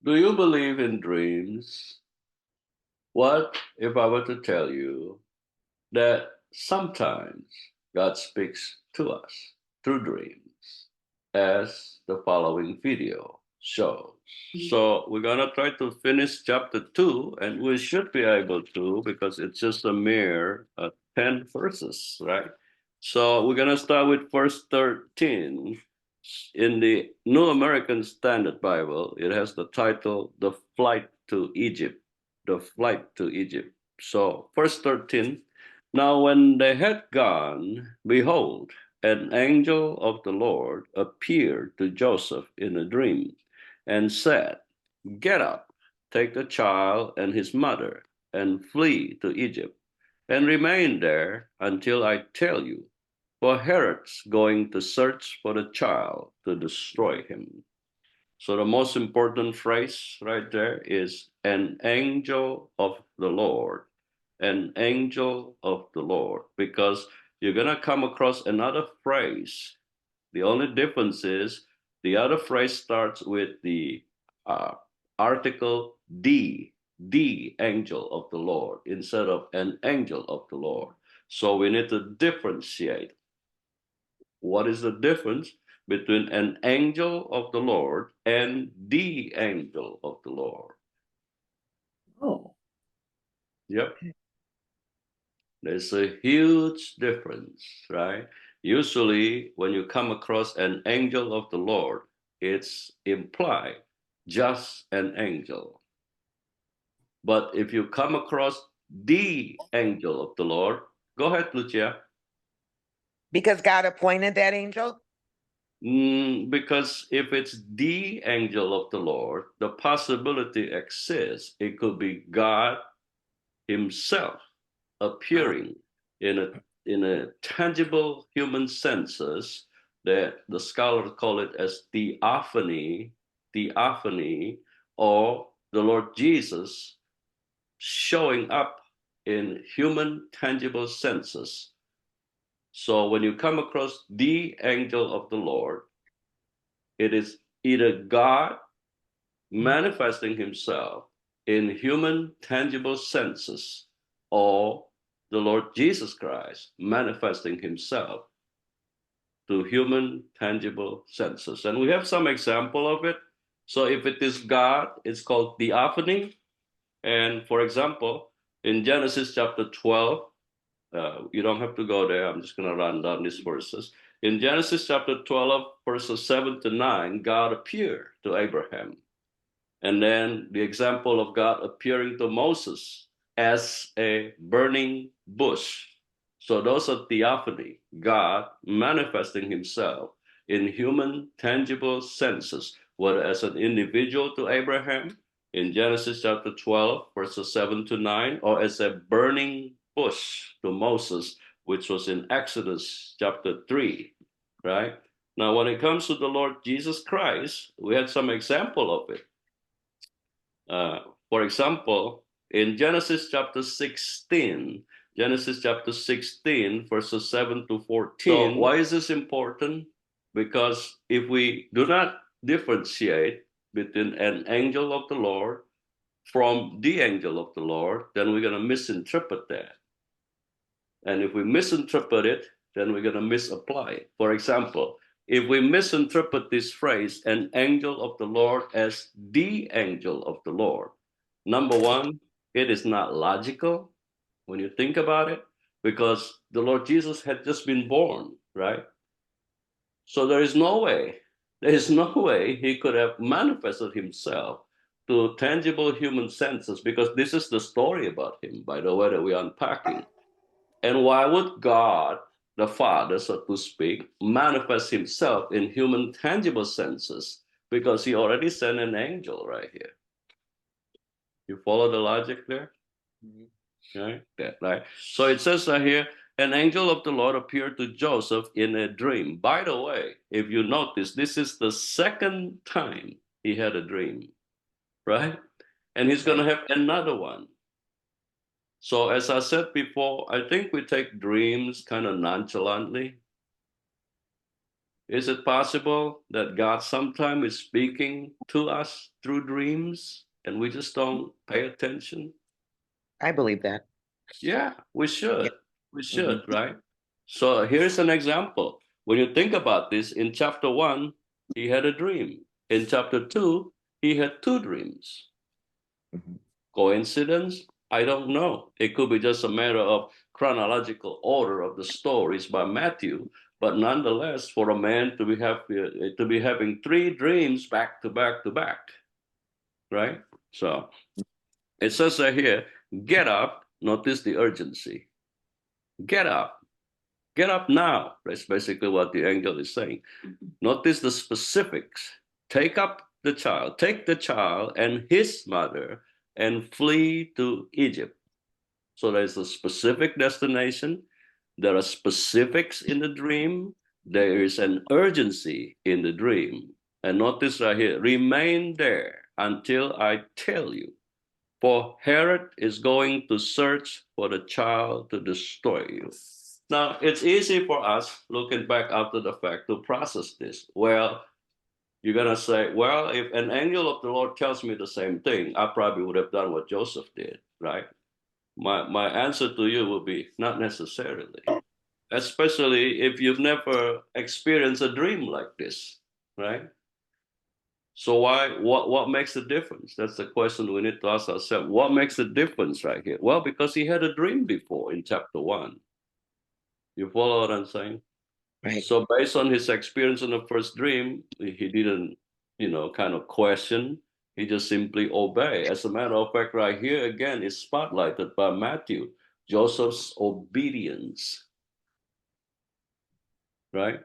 Do you believe in dreams? What if I were to tell you that sometimes God speaks to us through dreams, as the following video shows? So we're going to try to finish chapter 2, and we should be able to because it's just a mere 10 verses, right? So we're going to start with verse 13. In the New American Standard Bible, it has the title, The Flight to Egypt. The Flight to Egypt. So, verse 13. Now, when they had gone, behold, an angel of the Lord appeared to Joseph in a dream and said, Get up, take the child and his mother, and flee to Egypt, and remain there until I tell you, for Herod's going to search for the child to destroy him. So the most important phrase right there is an angel of the Lord, an angel of the Lord, because you're going to come across another phrase. The only difference is the other phrase starts with the uh, article the angel of the Lord, instead of an angel of the Lord. So we need to differentiate. What is the difference between an angel of the Lord and the angel of the Lord? Oh, Yep, there's a huge difference, right? Usually, when you come across an angel of the Lord, it's implied just an angel. But if you come across the angel of the Lord, go ahead, Lucia. because God appointed that angel? Because if it's the angel of the Lord, the possibility exists. It could be God Himself Uh, appearing in a tangible human senses that the scholars call it as theophany, or the Lord Jesus showing up in human tangible senses. So when you come across the angel of the Lord, it is either God manifesting himself in human tangible senses, or the Lord Jesus Christ manifesting himself to human tangible senses. And we have some example of it. So if it is God, it's called theophany. And for example, in Genesis chapter 12, you don't have to go there. I'm just going to run down these verses. In Genesis chapter 12, verses 7 to 9, God appeared to Abraham. And then the example of God appearing to Moses as a burning bush. So those are theophany, God manifesting himself in human tangible senses, whether as an individual to Abraham in Genesis chapter 12, verses 7 to 9, or as a burning bush to Moses, which was in Exodus chapter 3, right? Now, when it comes to the Lord Jesus Christ, we had some example of it. For example, in Genesis chapter 16, verses 7 to 14. So why is this important? Because if we do not differentiate between an angel of the Lord from the angel of the Lord, then we're going to misinterpret that. And if we misinterpret it, then we're going to misapply it. For example, if we misinterpret this phrase, an angel of the Lord, as the angel of the Lord, number one, it is not logical when you think about it, because the Lord Jesus had just been born, right? So there is no way he could have manifested himself to tangible human senses, because this is the story about him, by the way, that we're unpacking. And why would God, the Father, so to speak, manifest himself in human tangible senses? Because he already sent an angel right here. You follow the logic there? mhm. Right? Yeah, right. So it says right here, an angel of the Lord appeared to Joseph in a dream. By the way, if you notice, this is the second time he had a dream, right? And he's going Okay. to have another one. So as I said before, I think we take dreams kind of nonchalantly. Is it possible that God sometimes is speaking to us through dreams and we just don't pay attention? I believe that. Yeah, we Yeah. should. We Hmm. should, right? So here's an example. When you think about this, in chapter 1, he had a dream. In chapter 2, he had two dreams. Hmm. Coincidence? I don't know. It could be just a matter of chronological order of the stories by Matthew, but nonetheless, for a man to be having three dreams back to back to back, right? So it says right here, get up. Notice the urgency. Get up. Get up now. That's basically what the angel is saying. Notice the specifics. Take the child and his mother and flee to Egypt. So there's a specific destination. There are specifics in the dream. There is an urgency in the dream. And notice right here, remain there until I tell you. For Herod is going to search for the child to destroy you. Now, it's easy for us, looking back after the fact, to process this. Well, you're going to say, well, if an angel of the Lord tells me the same thing, I probably would have done what Joseph did, right? My answer to you would be not necessarily, especially if you've never experienced a dream like this, right? So what makes the difference? That's the question we need to ask ourselves. What makes the difference right here? Well, because he had a dream before in chapter 1. You follow what I'm saying? Right. So based on his experience in the first dream, he didn't, kind of question. He just simply obey. As a matter of fact, right here again is spotlighted by Matthew, Joseph's obedience, right?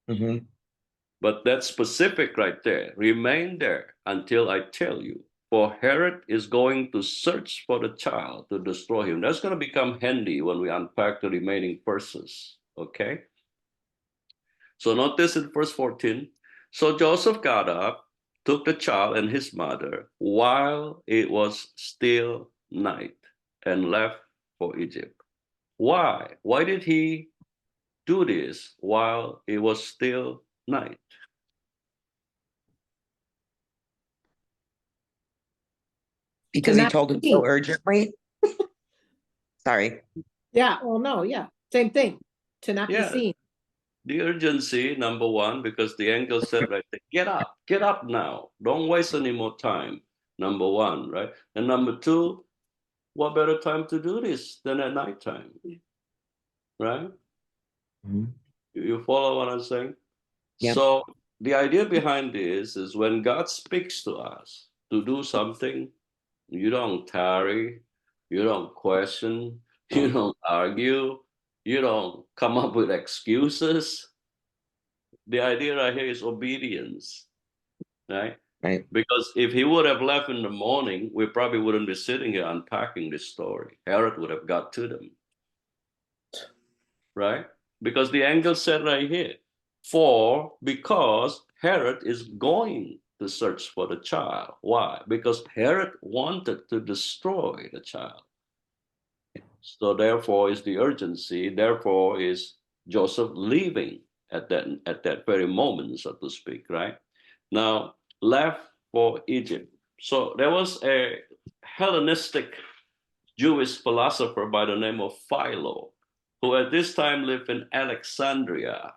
Hmm. But that's specific right there. Remain there until I tell you. For Herod is going to search for the child to destroy him. That's going to become handy when we unpack the remaining verses. Okay? So notice in verse 14. So Joseph got up, took the child and his mother while it was still night, and left for Egypt. Why? Why did he do this while it was still night? Because To he not told him be so seen. urgently. Sorry. Yeah, well, no, yeah, same thing. To not be Yeah, seen. the urgency, number one, because the angel said right there, get up now. Don't waste any more time. Number one, right? And number two, what better time to do this than at nighttime, right? Mhm. You follow what I'm saying? Yep. So the idea behind this is when God speaks to us to do something, you don't tarry, you don't question, you don't argue, you don't come up with excuses. The idea right here is obedience, right? Right. Because if he would have left in the morning, we probably wouldn't be sitting here unpacking this story. Herod would have got to them, right? Because the angel said right here, because Herod is going to search for the child. Why? Because Herod wanted to destroy the child. So therefore is the urgency, therefore is Joseph leaving at that very moment, so to speak, right? Now, left for Egypt. So there was a Hellenistic Jewish philosopher by the name of Philo, who at this time lived in Alexandria,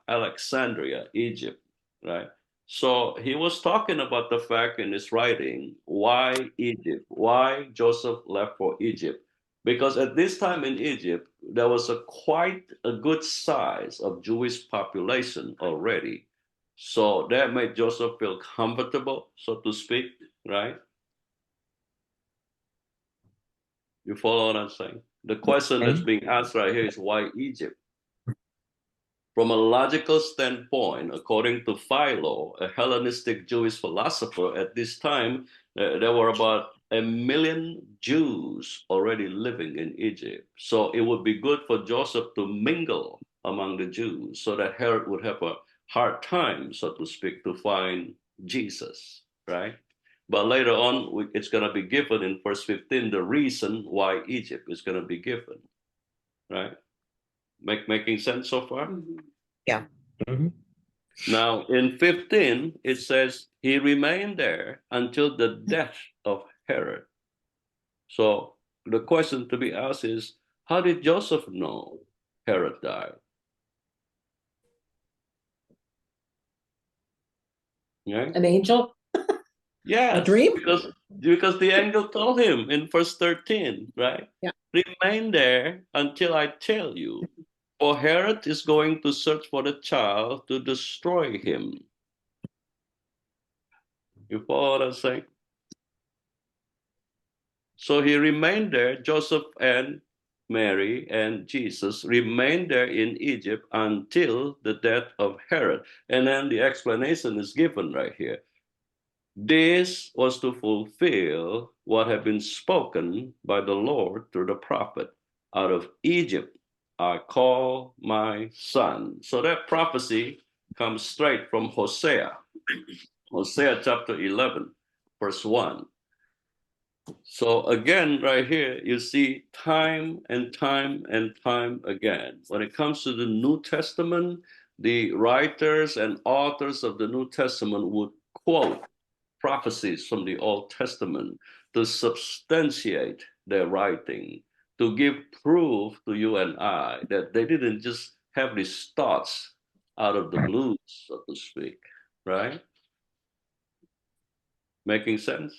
Egypt, right? So he was talking about the fact in his writing, why Egypt? Why Joseph left for Egypt? Because at this time in Egypt, there was quite a good size of Jewish population already. So that made Joseph feel comfortable, so to speak, right? You follow what I'm saying? The question that's Okay. being asked right here is why Egypt? From a logical standpoint, according to Philo, a Hellenistic Jewish philosopher, at this time, there were about 1 million Jews already living in Egypt. So it would be good for Joseph to mingle among the Jews so that Herod would have a hard time, so to speak, to find Jesus, right? But later on, it's going to be given in verse 15 the reason why Egypt is going to be given, right? Making sense so far? Yeah. Hmm. Now, in 15, it says, he remained there until the death of Herod. So the question to be asked is, how did Joseph know Herod died? Yeah. An angel? Yes, dream? because the angel told him in verse 13, right? Yeah. Remain there until I tell you, for Herod is going to search for the child to destroy him. You follow what I'm saying? So he remained there, Joseph and Mary and Jesus remained there in Egypt until the death of Herod. And then the explanation is given right here. This was to fulfill what had been spoken by the Lord through the prophet. Out of Egypt I call my son. So that prophecy comes straight from Hosea. Hosea chapter 11, verse 1. So again, right here, you see time and time and time again. When it comes to the New Testament, the writers and authors of the New Testament would quote prophecies from the Old Testament to substantiate their writing, to give proof to you and I that they didn't just have these thoughts out of the blue, so to speak, right? Making sense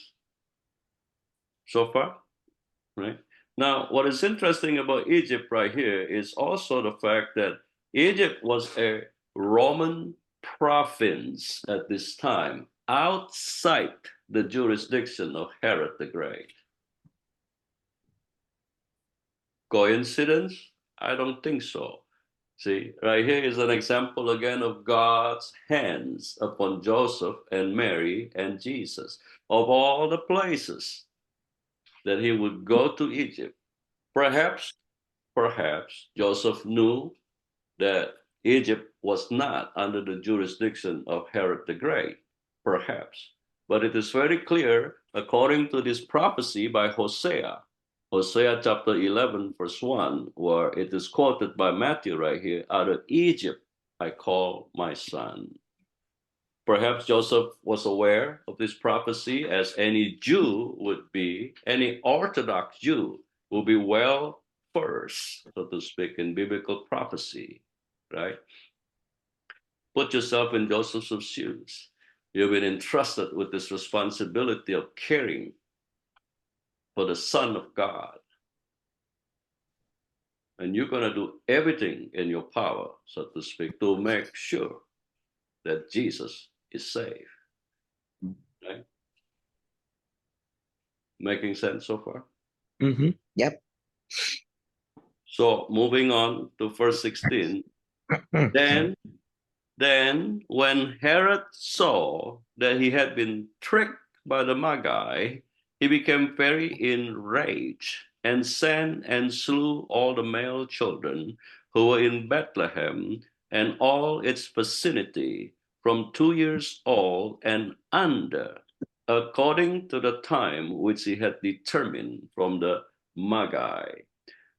so far? Right? Now, what is interesting about Egypt right here is also the fact that Egypt was a Roman province at this time, outside the jurisdiction of Herod the Great. Coincidence? I don't think so. See, right here is an example again of God's hands upon Joseph and Mary and Jesus. Of all the places that he would go to Egypt, perhaps Joseph knew that Egypt was not under the jurisdiction of Herod the Great, perhaps. But it is very clear, according to this prophecy by Hosea, Hosea chapter 11, verse 1, where it is quoted by Matthew right here, out of Egypt I call my son. Perhaps Joseph was aware of this prophecy, as any Jew would be, any Orthodox Jew will be well versed, so to speak, in biblical prophecy, right? Put yourself in Joseph's shoes. You've been entrusted with this responsibility of caring for the Son of God. And you're going to do everything in your power, so to speak, to make sure that Jesus is safe. Right? Making sense so far? Mm-hmm. Yep. So moving on to verse 16, then when Herod saw that he had been tricked by the Magi, he became very enraged and sent and slew all the male children who were in Bethlehem and all its vicinity from 2 years old and under, according to the time which he had determined from the Magi.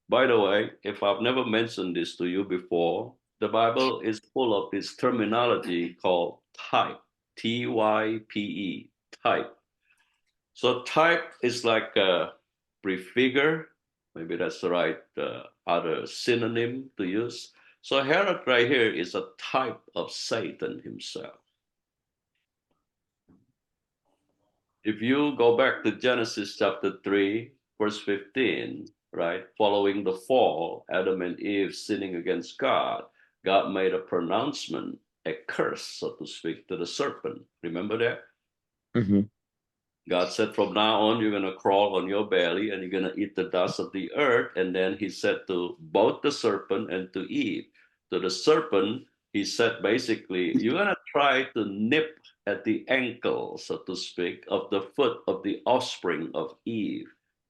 By the way, if I've never mentioned this to you before, the Bible is full of this terminology called type, Type, type. So type is like a prefigure, maybe that's the right other synonym to use. So Herod right here is a type of Satan himself. If you go back to Genesis chapter 3, verse 15, right, following the fall, Adam and Eve sinning against God, God made a pronouncement, a curse, so to speak, to the serpent. Remember that? Mm-hmm. God said, from now on, you're going to crawl on your belly and you're going to eat the dust of the earth. And then he said to both the serpent and to Eve, to the serpent, he said basically, you're going to try to nip at the ankle, so to speak, of the foot of the offspring of Eve.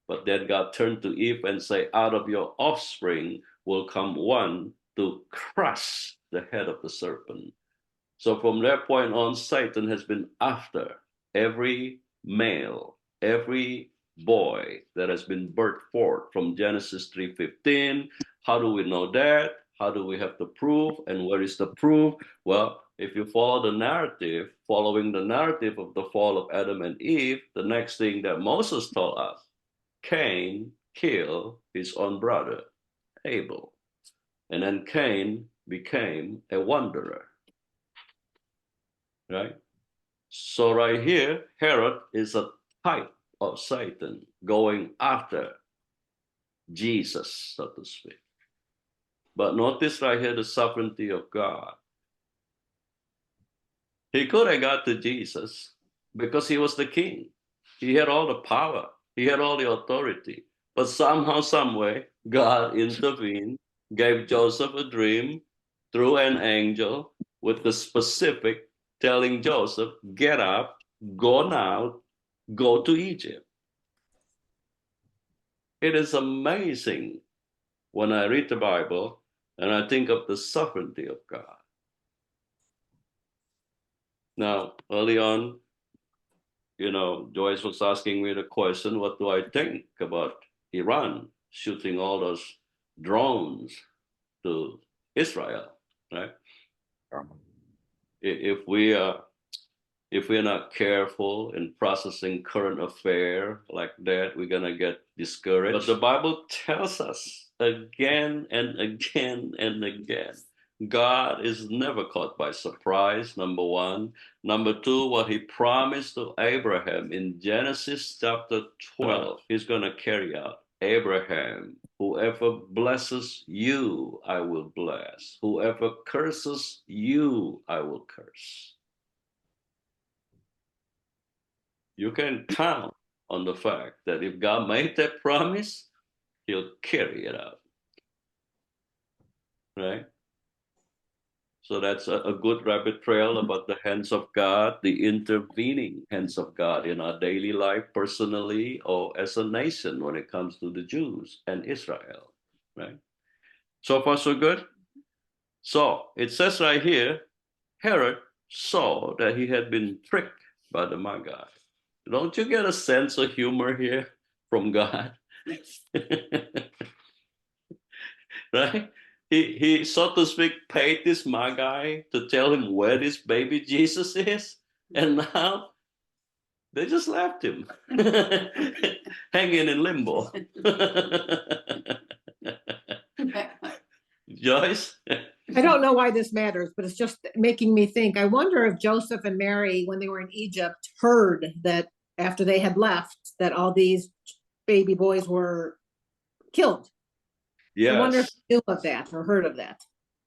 But then God turned to Eve and said, out of your offspring will come one to crush the head of the serpent. So from that point on, Satan has been after every male, every boy that has been birthed forth from Genesis 3:15. How do we know that? How do we have the proof? And where is the proof? Well, if you follow the narrative, following the narrative of the fall of Adam and Eve, the next thing that Moses told us, Cain killed his own brother, Abel. And then Cain became a wanderer, right? So right here, Herod is a type of Satan going after Jesus, so to speak. But notice right here the sovereignty of God. He could have got to Jesus because he was the king. He had all the power. He had all the authority. But somehow, some way, God intervened, gave Joseph a dream through an angel with the specific telling Joseph, get up, go now, go to Egypt. It is amazing when I read the Bible and I think of the sovereignty of God. Now, early on, Joyce was asking me the question, what do I think about Iran shooting all those drones to Israel, right? If we if we're not careful in processing current affair like that, we're gonna get discouraged. But the Bible tells us again and again and again, God is never caught by surprise, number one. Number two, what he promised to Abraham in Genesis chapter 12, he's gonna carry out. Abraham, whoever blesses you, I will bless. Whoever curses you, I will curse. You can count on the fact that if God made that promise, he'll carry it out, right? So that's a good rabbit trail about the hands of God, the intervening hands of God in our daily life, personally, or as a nation when it comes to the Jews and Israel, right? So far, so good. So it says right here, Herod saw that he had been tricked by the Magi. Don't you get a sense of humor here from God? Right? He, so to speak, paid this Magi to tell him where this baby Jesus is. And now they just left him hanging in limbo. Joyce? I don't know why this matters, but it's just making me think. I wonder if Joseph and Mary, when they were in Egypt, heard that after they had left, that all these baby boys were killed. I wonder if Yes, they knew of that or heard of that.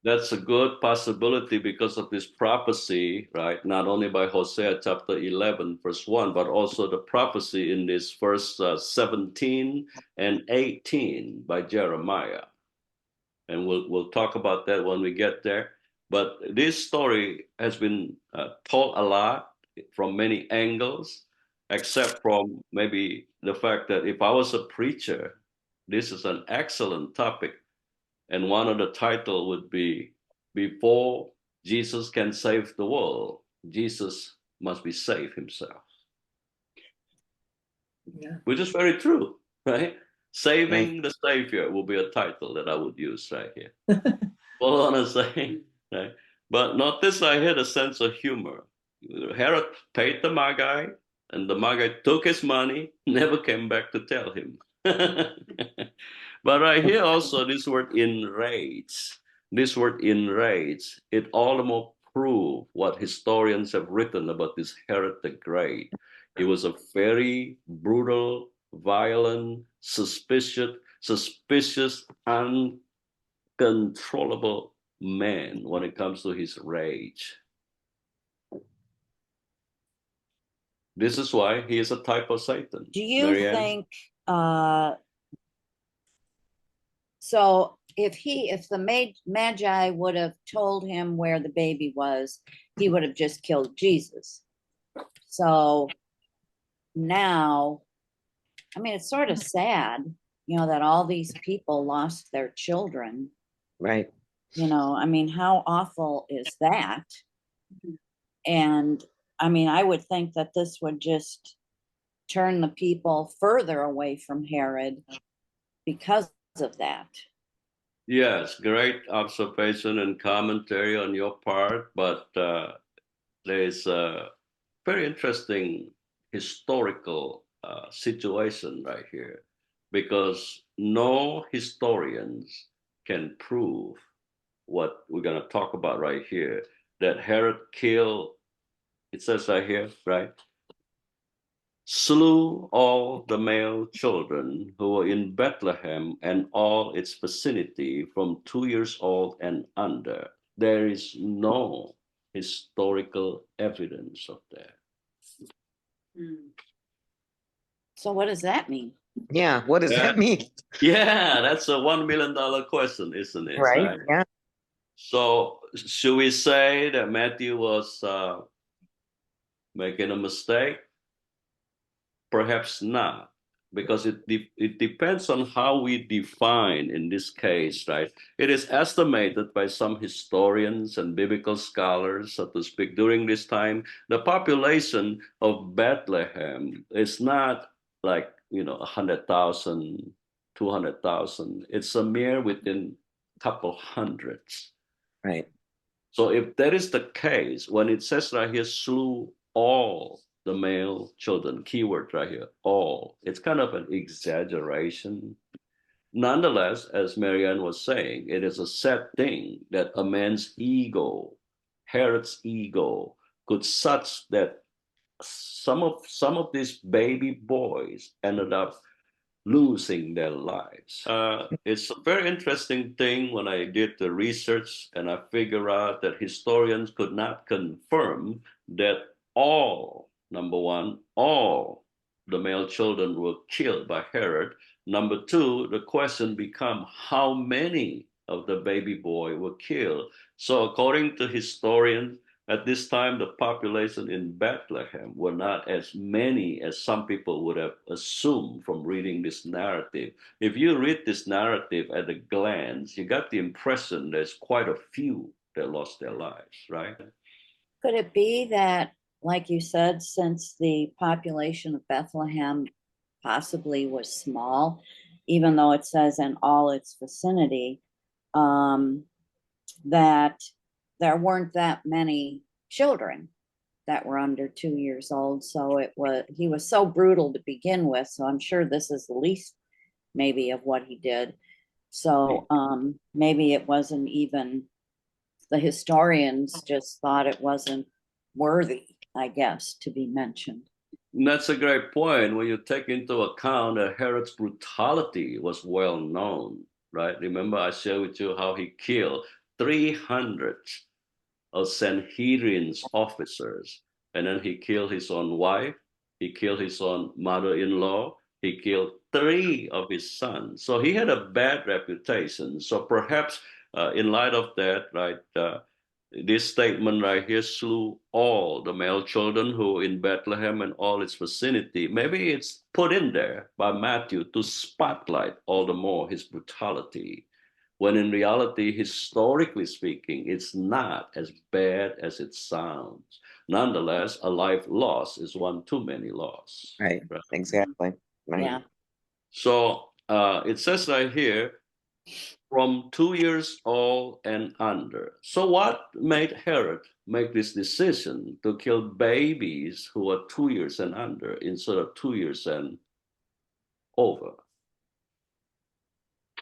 that's a good possibility because of this prophecy, right? Not only by Hosea chapter 11, verse 1, but also the prophecy in this verse 17 and 18 by Jeremiah. And we'll talk about that when we get there. But this story has been told a lot from many angles, except from maybe the fact that if I was a preacher, this is an excellent topic. And one of the title would be, Before Jesus Can Save the World, Jesus Must Be Saved Himself. Yeah. Which is very true, right? Saving the Savior will be a title that I would use right here. Follow what I'm saying, right? But notice I had a sense of humor. Herod paid the Magi, and the Magi took his money, never came back to tell him. But right here also, this word enrage, it all the more prove what historians have written about this Herod the Great. He was a very brutal, violent, suspicious, uncontrollable man when it comes to his rage. This is why he is a type of Satan. Do you Marianne? think so if the Magi would have told him where the baby was, he would have just killed Jesus. So now, I mean, it's sort of sad, that all these people lost their children. Right. I mean, how awful is that? And I mean, I would think that this would just turn the people further away from Herod because of that. Yes, great observation and commentary on your part, but there's a very interesting historical situation right here because no historians can prove what we're going to talk about right here, that Herod killed, it says right here, right? Slew all the male children who were in Bethlehem and all its vicinity from 2 years old and under. There is no historical evidence of that. So what does that mean? Yeah, what does Yeah, that mean? yeah, that's a $1 million question, isn't it? Right? Right. Yeah. So, should we say that Matthew was making a mistake? Perhaps not, because it depends on how we define in this case, right? It is estimated by some historians and biblical scholars, so to speak, during this time, the population of Bethlehem is not like, 100,000, 200,000. It's a mere within couple hundreds. Right. So if that is the case, when it says right here, slew all the male children, keyword right here, all, it's kind of an exaggeration. Nonetheless, as Marianne was saying, it is a sad thing that a man's ego, Herod's ego, could such that some of these baby boys ended up losing their lives. It's a very interesting thing when I did the research and I figure out that historians could not confirm that all, number one, all the male children were killed by Herod. Number two, the question become how many of the baby boy were killed. So according to historians, at this time, the population in Bethlehem were not as many as some people would have assumed from reading this narrative. If you read this narrative at a glance, you got the impression there's quite a few that lost their lives, right? Could it be that, like you said, since the population of Bethlehem possibly was small, even though it says in all its vicinity, that there weren't that many children that were under 2 years old. So he was so brutal to begin with. So I'm sure this is the least maybe of what he did. So maybe it wasn't even, the historians just thought it wasn't worthy, I guess, to be mentioned. And that's a great point when you take into account that Herod's brutality was well known, right? Remember, I shared with you how he killed 300 of Sanhedrin's officers, and then he killed his own wife, he killed his own mother-in-law, he killed 3 of his sons. So he had a bad reputation. So perhaps in light of that, right, this statement right here, slew all the male children who were in Bethlehem and all its vicinity. Maybe it's put in there by Matthew to spotlight all the more his brutality, when in reality, historically speaking, it's not as bad as it sounds. Nonetheless, a life lost is one too many loss. Right. Right? Exactly. Right. Yeah. So it says right here, from 2 years old and under. So what made Herod make this decision to kill babies who are 2 years and under instead of 2 years and over?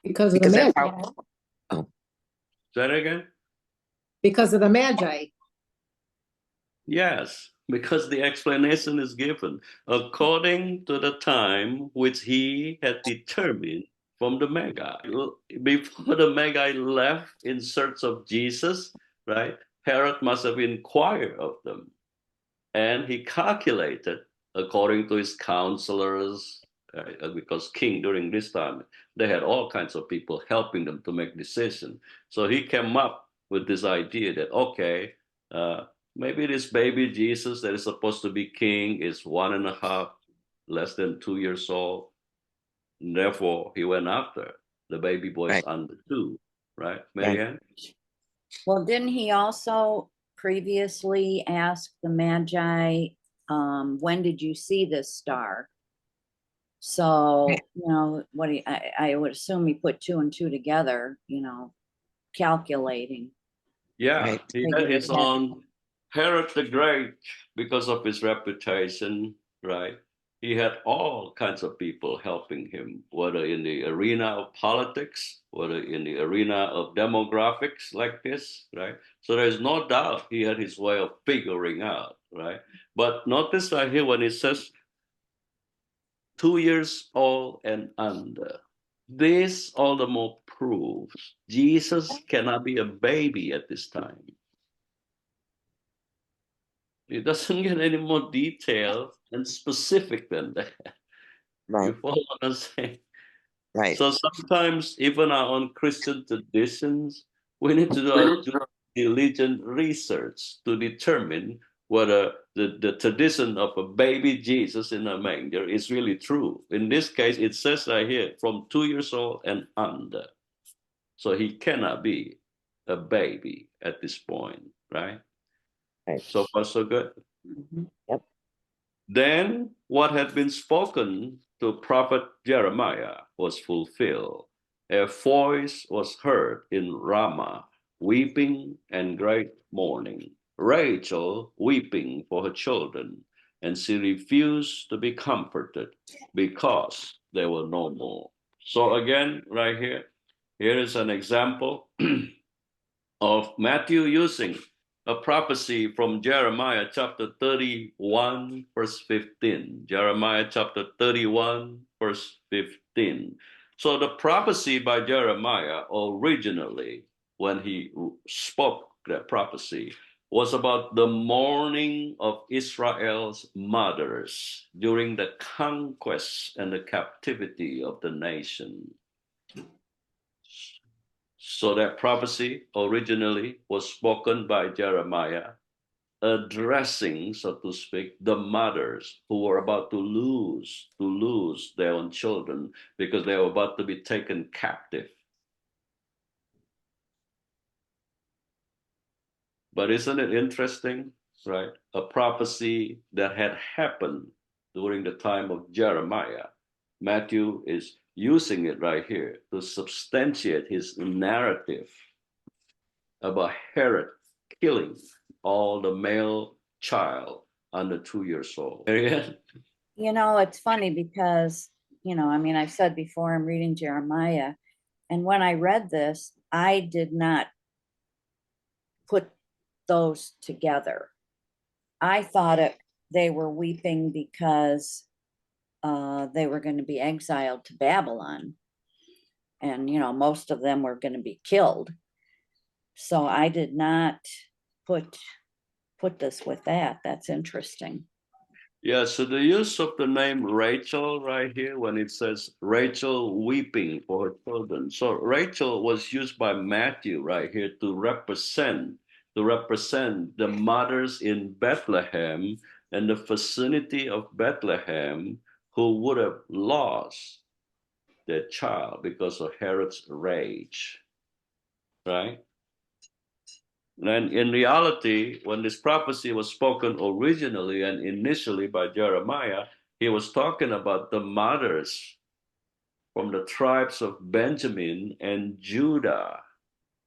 Because of the Because that Magi. oh, Say that again? Because of the Magi. Yes, because the explanation is given according to the time which he had determined from the Magi. Before the Magi left in search of Jesus, right? Herod must have inquired of them. And he calculated according to his counselors, because king during this time, they had all kinds of people helping them to make decisions. So he came up with this idea that, okay, maybe this baby Jesus that is supposed to be king is 1.5, less than 2 years old. And therefore, he went after the baby boys right. under 2, right, Right. Marianne? Well, didn't he also previously ask the Magi, when did you see this star? So, Right. you know, I would assume he put two and two together, calculating. Yeah, Right. he had Figured his it had, own Herod the Great because of his reputation, right? He had all kinds of people helping him, whether in the arena of politics, whether in the arena of demographics like this, right? So there's no doubt he had his way of figuring out, right? But notice right here when it says 2 years old and under. This all the more proves Jesus cannot be a baby at this time. It doesn't get any more detailed and specific than that. Right. You follow what I'm saying? Right. So sometimes even our own Christian traditions, we need to do diligent research to determine whether the tradition of a baby Jesus in a manger is really true. In this case, it says right here, from 2 years old and under. So he cannot be a baby at this point, right? Right. So far, so good. Mhm. Yep. Then what had been spoken to prophet Jeremiah was fulfilled. A voice was heard in Ramah, weeping and great mourning. Rachel weeping for her children, and she refused to be comforted because they were no more. So again, right here is an example of Matthew using a prophecy from Jeremiah chapter 31, verse 15. Jeremiah chapter 31, verse 15. So the prophecy by Jeremiah originally, when he spoke that prophecy, was about the mourning of Israel's mothers during the conquest and the captivity of the nation. So that prophecy originally was spoken by Jeremiah, addressing, so to speak, the mothers who were about to lose their own children because they were about to be taken captive. But isn't it interesting, right? A prophecy that had happened during the time of Jeremiah. Matthew is using it right here to substantiate his narrative about Herod killing all the male child under 2 years old. Marianne? It's funny because, I've said before, I'm reading Jeremiah, and when I read this, I did not put those together. I thought they were weeping because they were going to be exiled to Babylon, and most of them were going to be killed. So I did not put this with that. That's interesting. Yeah, so the use of the name Rachel right here, when it says Rachel weeping for her children. So Rachel was used by Matthew right here to represent the mothers in Bethlehem and the vicinity of Bethlehem who would have lost their child because of Herod's rage, right? And in reality, when this prophecy was spoken originally and initially by Jeremiah, he was talking about the mothers from the tribes of Benjamin and Judah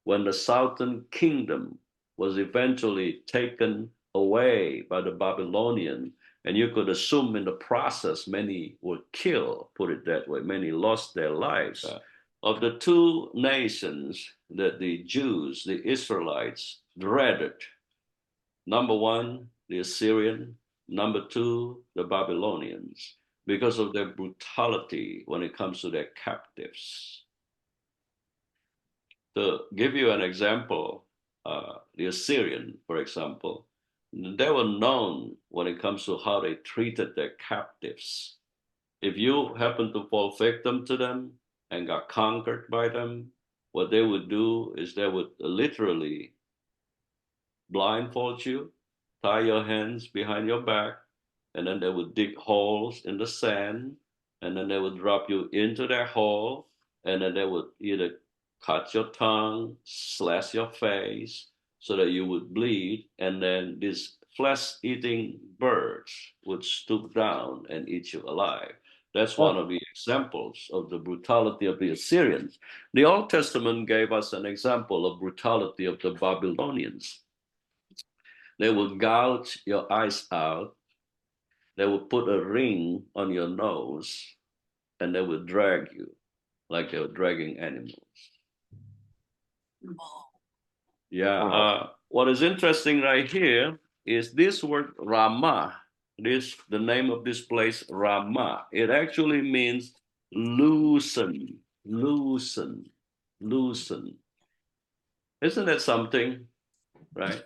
when the southern kingdom was eventually taken away by the Babylonian. And you could assume in the process, many were killed, put it that way, many lost their lives. Of the two nations that the Jews, the Israelites, dreaded, number one, the Assyrian, number two, the Babylonians, because of their brutality when it comes to their captives. To give you an example, the Assyrian, for example, they were known when it comes to how they treated their captives. If you happen to fall victim to them and got conquered by them, what they would do is they would literally blindfold you, tie your hands behind your back, and then they would dig holes in the sand, and then they would drop you into that hole, and then they would either cut your tongue, slash your face, so that you would bleed, and then these flesh-eating birds would stoop down and eat you alive. That's one of the examples of the brutality of the Assyrians. The Old Testament gave us an example of brutality of the Babylonians. They will gouge your eyes out. They will put a ring on your nose, and they will drag you like they were dragging animals. Yeah. What is interesting right here is this word Ramah. The name of this place, Ramah. It actually means loosen, loosen, loosen. Isn't that something, right?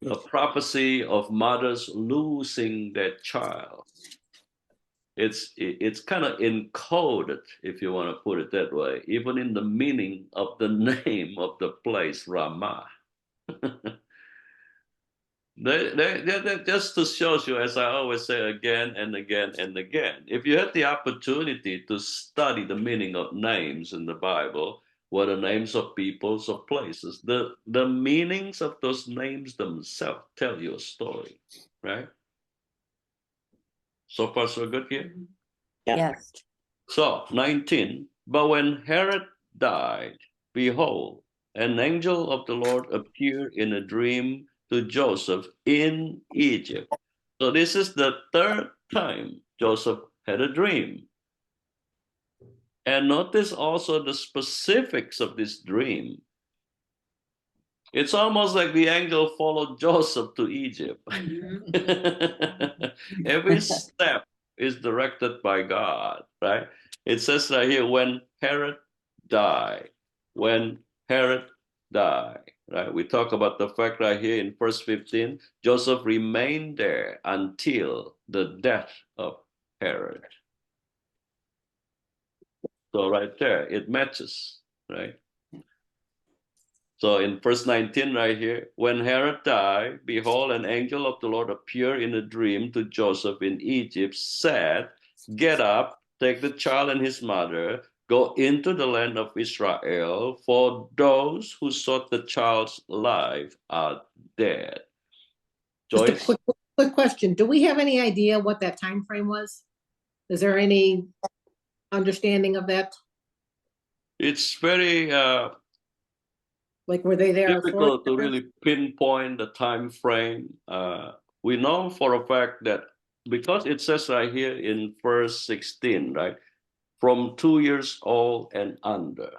A prophecy of mothers losing their child. It's kind of encoded, if you want to put it that way, even in the meaning of the name of the place, Ramah. That just to show you, as I always say again and again and again, if you had the opportunity to study the meaning of names in the Bible, what are names of peoples or places, the meanings of those names themselves tell you a story, right? So far, so good here? Yes. So, 19, but when Herod died, behold, an angel of the Lord appeared in a dream to Joseph in Egypt. So, this is the third time Joseph had a dream. And notice also the specifics of this dream. It's almost like the angel followed Joseph to Egypt. Every step is directed by God, right? It says right here, when Herod died, when Herod died, right? We talk about the fact right here in verse 15, Joseph remained there until the death of Herod. So right there, it matches, right? So in verse 19 right here, when Herod died, behold, an angel of the Lord appeared in a dream to Joseph in Egypt, said, get up, take the child and his mother, go into the land of Israel, for those who sought the child's life are dead. Just a Joyce? quick question. Do we have any idea what that time frame was? Is there any understanding of that? It's very Like, were they there for difficult to really pinpoint the time frame. We know for a fact that because it says right here in verse 16, right, from 2 years old and under,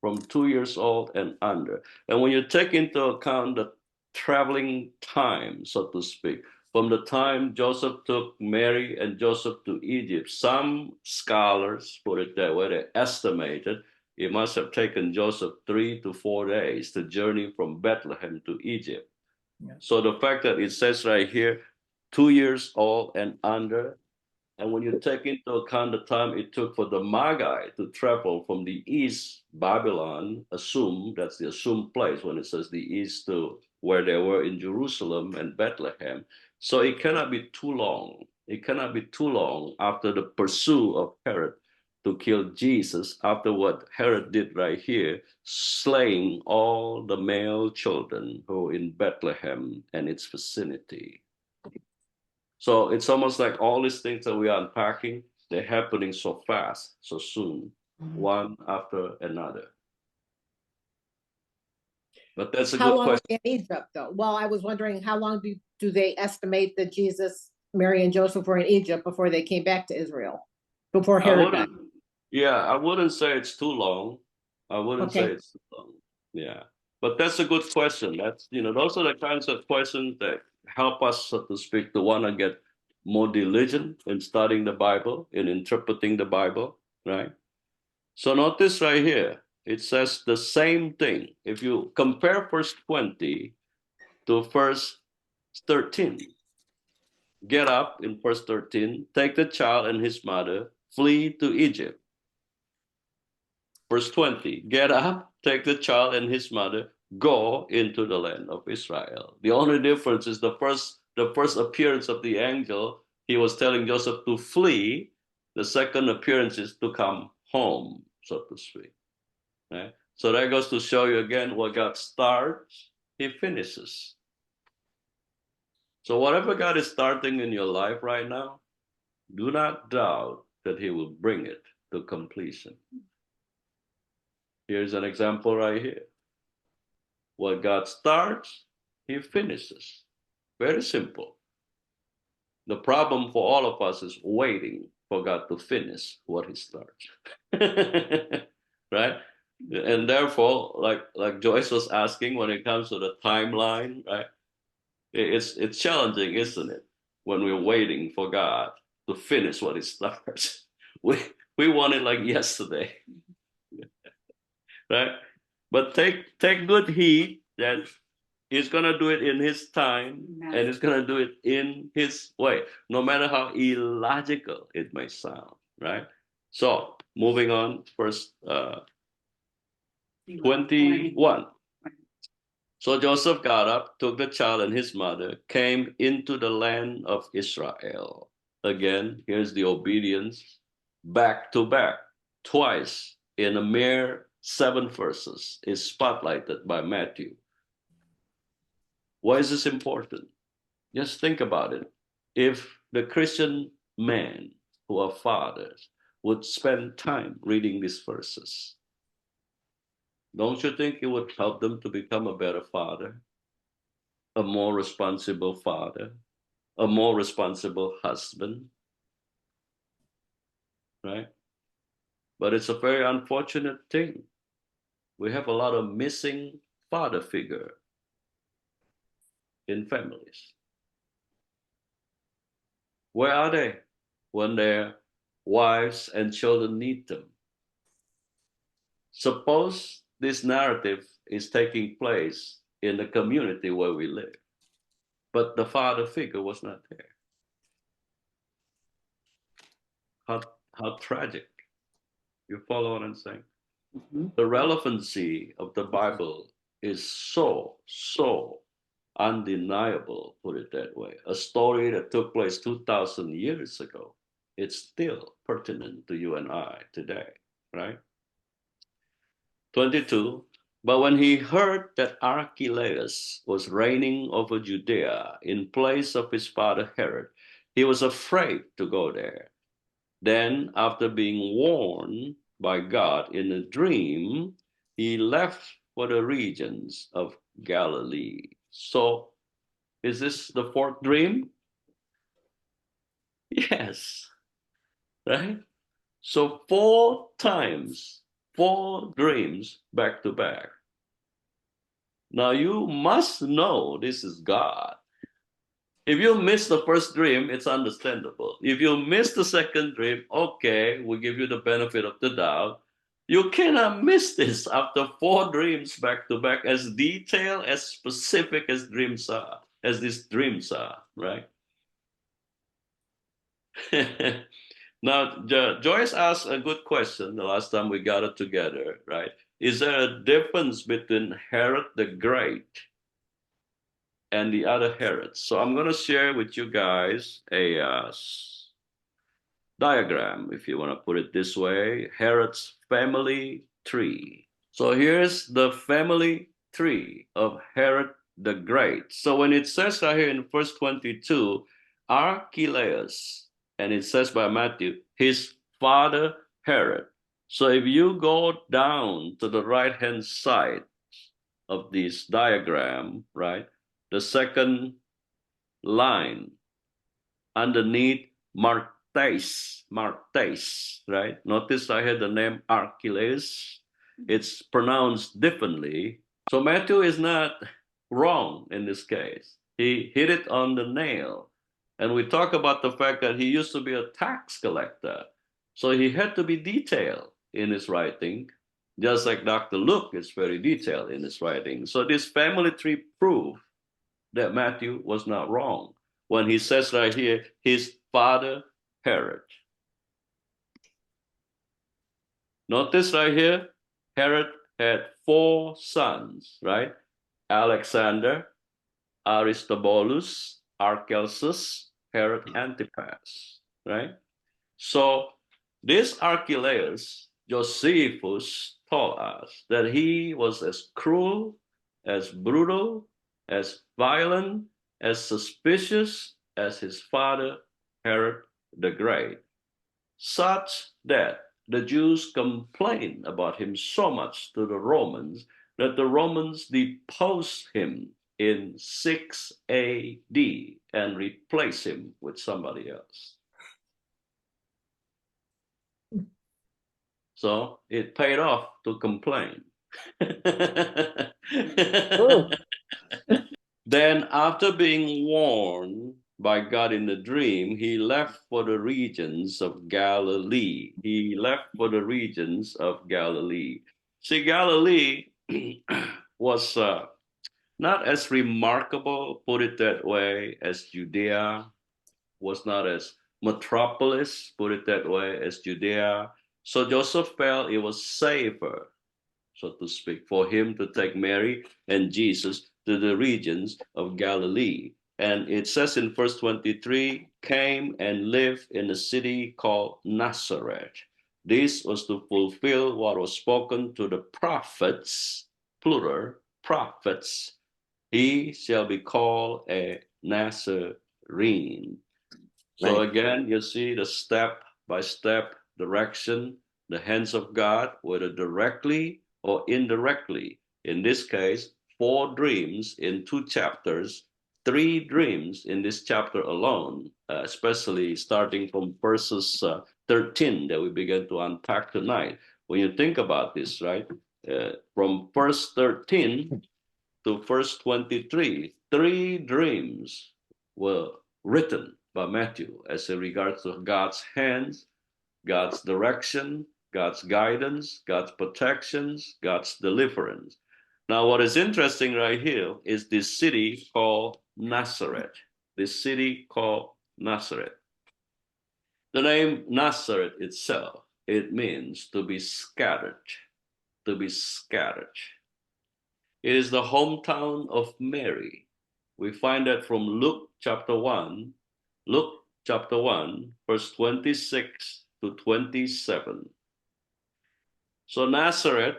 from 2 years old and under. And when you take into account the traveling time, so to speak, from the time Joseph took Mary and Joseph to Egypt, some scholars put it that way, they estimated it must have taken Joseph 3 to 4 days to journey from Bethlehem to Egypt. Yeah. So the fact that it says right here, 2 years old and under, and when you take into account the time it took for the Magi to travel from the east, Babylon, that's the assumed place when it says the east, to where they were in Jerusalem and Bethlehem. So it cannot be too long. It cannot be too long after the pursuit of Herod to kill Jesus, after what Herod did right here, slaying all the male children who were in Bethlehem and its vicinity. So it's almost like all these things that we are unpacking, they're happening so fast, so soon, one after another. But that's a How good long were question. they in Egypt, though? Well, I was wondering, how long do they estimate that Jesus, Mary, and Joseph were in Egypt before they came back to Israel? Before I Herod died? wouldn't, yeah, I wouldn't say it's too long. I wouldn't say Okay. it's too long. Yeah. But that's a good question. Those are the kinds of questions that help us, so to speak, to want to get more diligent in studying the Bible, in interpreting the Bible, right? So notice right here, it says the same thing. If you compare verse 20 to verse 13, get up in verse 13, take the child and his mother, flee to Egypt. Verse 20, get up, take the child and his mother, go into the land of Israel. The only difference is the first appearance of the angel, he was telling Joseph to flee. The second appearance is to come home, so to speak. Right? So that goes to show you again, what God starts, he finishes. So whatever God is starting in your life right now, do not doubt that he will bring it to completion. Here's an example right here. What God starts, he finishes. Very simple. The problem for all of us is waiting for God to finish what he starts. Right? And therefore, like Joyce was asking, when it comes to the timeline, right? It's challenging, isn't it? When we're waiting for God to finish what he starts. We want it like yesterday. Right? But take good heed that he's gonna do it in his time, and he's gonna do it in his way, no matter how illogical it may sound, right? So moving on, verse 21. So Joseph got up, took the child and his mother, came into the land of Israel. Again, here's the obedience back to back, twice in a mere 7 verses, is spotlighted by Matthew. Why is this important? Just think about it. If the Christian men who are fathers would spend time reading these verses, don't you think it would help them to become a better father, a more responsible father, a more responsible husband, right? But it's a very unfortunate thing. We have a lot of missing father figure in families. Where are they when their wives and children need them? Suppose this narrative is taking place in the community where we live, but the father figure was not there. How tragic. You follow what I'm saying? Mm-hmm. The relevancy of the Bible is so undeniable, put it that way. A story that took place 2,000 years ago, it's still pertinent to you and I today, right? 22, but when he heard that Archelaus was reigning over Judea in place of his father Herod, he was afraid to go there. Then, after being warned by God in a dream, he left for the regions of Galilee. So, is this the 4th dream? Yes, right? So 4 times, 4 dreams back to back. Now you must know this is God. If you miss the first dream, it's understandable. If you miss the second dream, okay, we'll give you the benefit of the doubt. You cannot miss this after 4 dreams back to back, as detailed, as specific as dreams are, as these dreams are, right? Now, Joyce asked a good question the last time we got it together, right? Is there a difference between Herod the Great and the other Herods? So I'm going to share with you guys a diagram, if you want to put it this way, Herod's family tree. So here's the family tree of Herod the Great. So when it says right here in verse 22, Archelaus, and it says by Matthew, his father Herod. So if you go down to the right-hand side of this diagram, right, the second line underneath Martes, right? Notice I had the name Archelaus. It's pronounced differently. So Matthew is not wrong in this case. He hit it on the nail. And we talk about the fact that he used to be a tax collector. So he had to be detailed in his writing, just like Dr. Luke is very detailed in his writing. So this family tree proof that Matthew was not wrong when he says right here, his father Herod. Notice right here, Herod had 4 sons, right? Alexander, Aristobulus, Archelaus, Herod Antipas, right? So this Archelaus, Josephus told us that he was as cruel, as brutal, as violent, as suspicious as his father Herod the Great. such that the Jews complained about him so much to the Romans that the Romans deposed him in 6 AD and replaced him with somebody else. So it paid off to complain. Ooh. Then, after being warned by God in the dream, he left for the regions of Galilee. He left for the regions of Galilee. See, Galilee was not as remarkable, put it that way, as Judea, was not as metropolis, put it that way, as Judea. So Joseph felt it was safer, so to speak, for him to take Mary and Jesus to the regions of Galilee. And it says in verse 23, came and lived in a city called Nazareth. This was to fulfill what was spoken to the prophets, plural, prophets. He shall be called a Nazarene. So Right. again, you see the step-by-step direction, the hands of God, whether directly or indirectly. In this case, 4 dreams in 2 chapters, 3 dreams in this chapter alone, especially starting from verses 13 that we begin to unpack tonight. When you think about this, right, from verse 13 to verse 23, 3 dreams were written by Matthew as in regards to God's hands, God's direction, God's guidance, God's protections, God's deliverance. Now, what is interesting right here is this city called Nazareth. This city called Nazareth. The name Nazareth itself, it means to be scattered, to be scattered. It is the hometown of Mary. We find that from Luke chapter 1, verse 26 to 27. So Nazareth,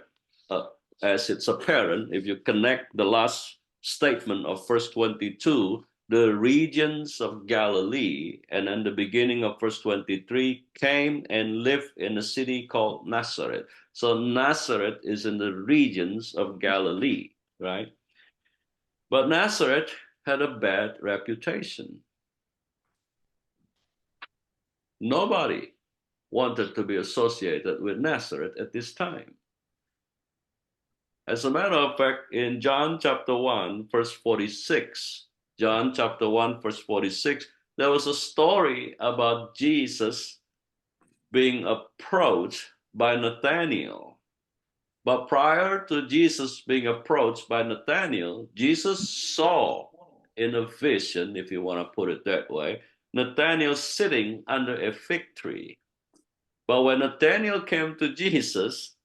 as it's apparent, if you connect the last statement of verse 22, the regions of Galilee, and then the beginning of verse 23, came and lived in a city called Nazareth. So Nazareth is in the regions of Galilee, right? But Nazareth had a bad reputation. Nobody wanted to be associated with Nazareth at this time. As a matter of fact, in John chapter 1, verse 46, John chapter 1, verse 46, there was a story about Jesus being approached by Nathanael. But prior to Jesus being approached by Nathanael, Jesus saw in a vision, if you want to put it that way, Nathanael sitting under a fig tree. But when Nathanael came to Jesus,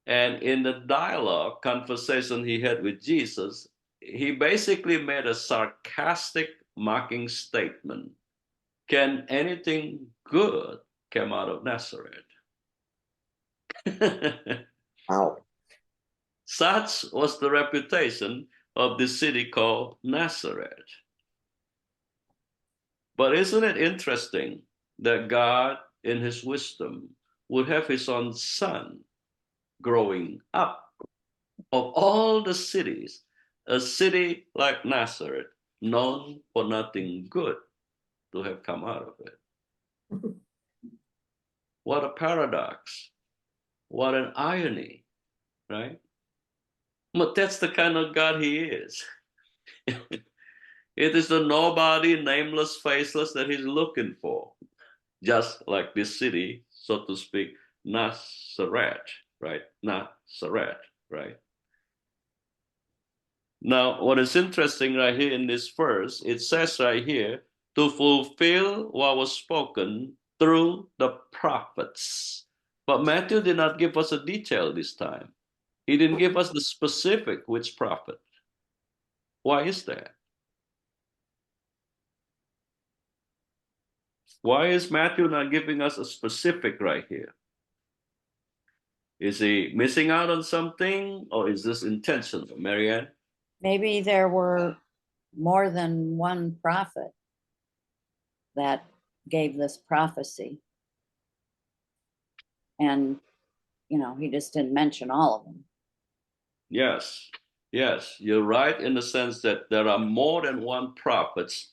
and in the dialogue, conversation he had with Jesus, he basically made a sarcastic, mocking statement. Can anything good come out of Nazareth? Wow. Such was the reputation of the city called Nazareth. But isn't it interesting that God, in his wisdom, would have his own son growing up? Of all the cities, a city like Nazareth, known for nothing good to have come out of it. What a paradox. What an irony, right? But that's the kind of God he is. It is the nobody, nameless, faceless that he's looking for. Just like this city, so to speak, Nazareth, right? Nazareth, right? Now, what is interesting right here in this verse, it says right here, to fulfill what was spoken through the prophets. But Matthew did not give us a detail this time. He didn't give us the specific which prophet. Why is that? Why is Matthew not giving us a specific right here? Is he missing out on something, or is this intentional, Marianne? Maybe there were more than one prophet that gave this prophecy. And, he just didn't mention all of them. Yes, yes, you're right in the sense that there are more than one prophets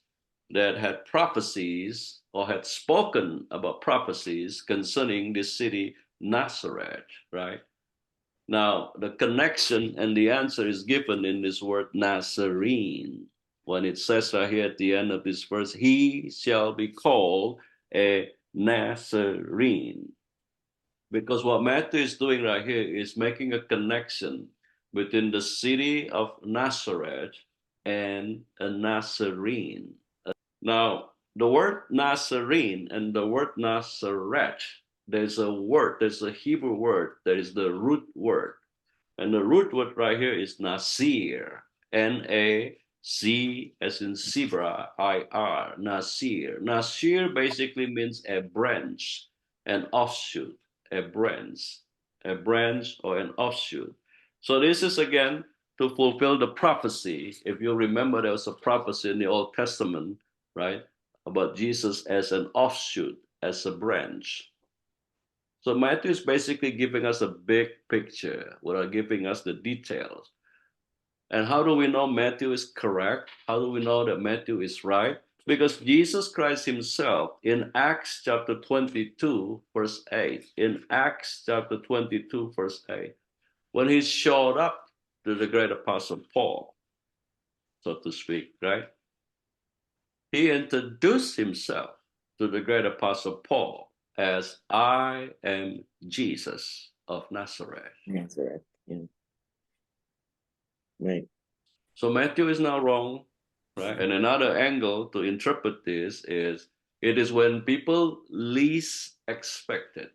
that had prophecies or had spoken about prophecies concerning the city Nazareth, right? Now, the connection and the answer is given in this word Nazarene. When it says right here at the end of this verse, he shall be called a Nazarene. Because what Matthew is doing right here is making a connection between the city of Nazareth and a Nazarene. Now, the word Nazarene and the word Nazareth, there's a Hebrew word, there is the root word. And the root word right here is Nasir, N-A-C as in zebra, I-R, Nasir. Nasir basically means a branch, an offshoot, a branch or an offshoot. So this is again to fulfill the prophecy. If you remember, there was a prophecy in the Old Testament, right, about Jesus as an offshoot, as a branch. So Matthew is basically giving us a big picture without giving us the details. And how do we know Matthew is correct? How do we know that Matthew is right? Because Jesus Christ himself in Acts chapter 22, verse 8, in Acts chapter 22, verse 8, when he showed up to the great apostle Paul, so to speak, right? He introduced himself to the great apostle Paul as I am Jesus of Nazareth. Nazareth. Yeah. Right. So Matthew is not wrong, right? And another angle to interpret this is it is when people least expect it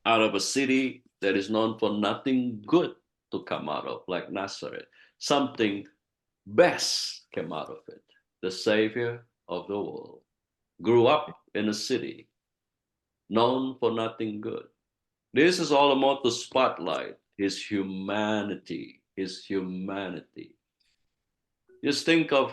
out of a city that is known for nothing good to come out of, like Nazareth. Something best came out of it. The Savior of the world grew up in a city known for nothing good. This is all about to spotlight his humanity, his humanity. Just think of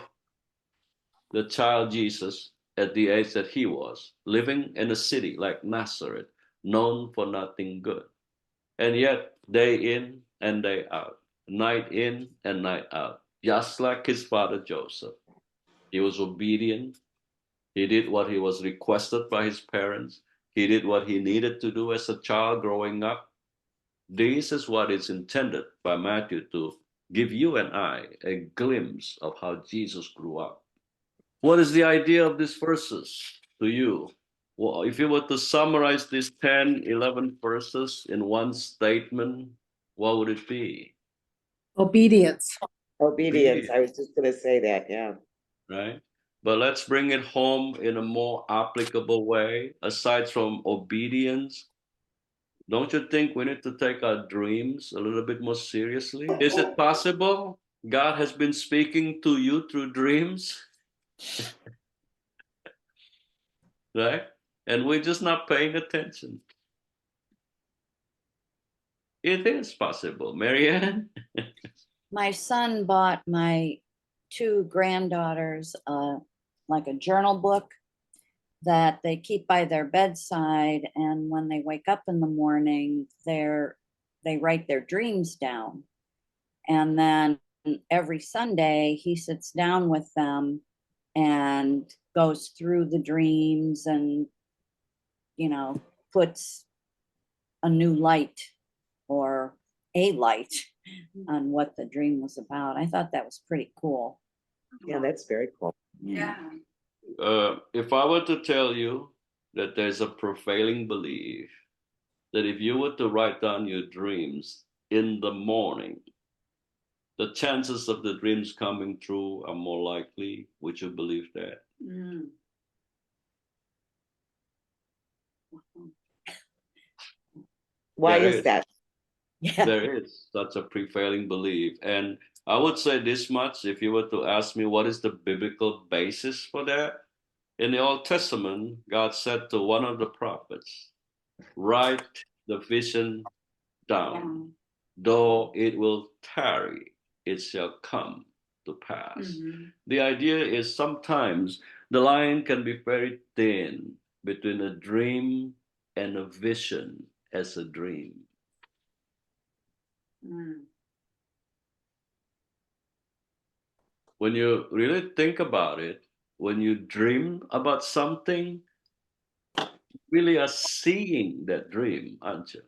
the child Jesus at the age that he was, living in a city like Nazareth, known for nothing good. And yet, day in and day out, night in and night out, just like his father Joseph. He was obedient. He did what he was requested by his parents. He did what he needed to do as a child growing up. This is what is intended by Matthew to give you and I a glimpse of how Jesus grew up. What is the idea of these verses to you? Well, if you were to summarize these 10, 11 verses in one statement, what would it be? Obedience. Obedience. I was just going to say that. Yeah. Right? But let's bring it home in a more applicable way. Aside from obedience, don't you think we need to take our dreams a little bit more seriously? Is it possible God has been speaking to you through dreams? Right? And we're just not paying attention. It is possible, Marianne. My son bought my two granddaughters like a journal book that they keep by their bedside, and when they wake up in the morning, they write their dreams down. And then every Sunday he sits down with them and goes through the dreams and puts a new light or a light on what the dream was about. I thought that was pretty cool. Yeah, that's very cool. Yeah. If I were to tell you that there's a prevailing belief that if you were to write down your dreams in the morning, the chances of the dreams coming true are more likely, would you believe that? Mm. Why There is that? Yeah. There is such a prevailing belief. And I would say this much, if you were to ask me what is the biblical basis for that, in the Old Testament, God said to one of the prophets, write the vision down. Though it will tarry, it shall come to pass. Mm-hmm. The idea is sometimes the line can be very thin between a dream and a vision as a dream? Mm. When you really think about it, when you dream about something, really are seeing that dream, aren't you?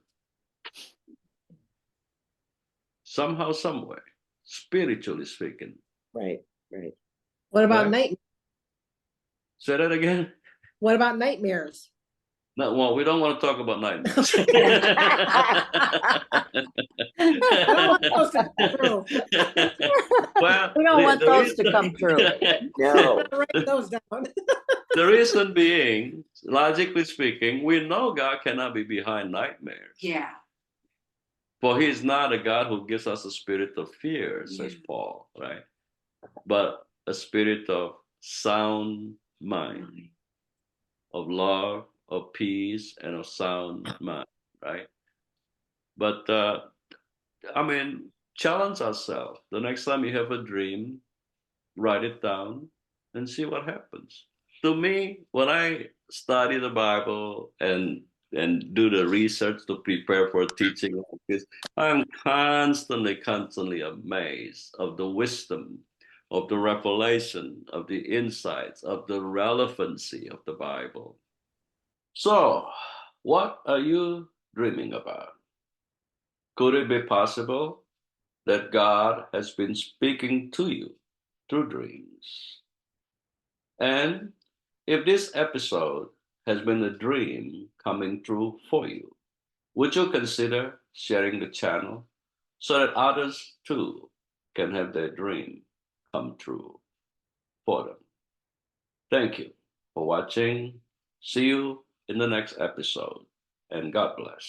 Somehow, somewhere, spiritually speaking, Right, right. What about right? Say that again. what about nightmares? No, well, we don't want to talk about nightmares. I don't want those to come true. Well, We don't want the those to reason, come true. No. Write those down. the reason being, logically speaking, we know God cannot be behind nightmares. Yeah. For he is not a God who gives us a spirit of fear, says Paul, right? But a spirit of sound mind, of love, of peace, and of sound mind, right? But I mean, challenge ourselves. The next time you have a dream, write it down and see what happens. To me, when I study the Bible and do the research to prepare for teaching like this, I'm constantly amazed of the wisdom, of the revelation, of the insights, of the relevancy of the Bible. So, what are you dreaming about? Could it be possible that God has been speaking to you through dreams? And if this episode has been a dream coming true for you, would you consider sharing the channel so that others too can have their dream come true for them? Thank you for watching. See you in the next episode, and God bless.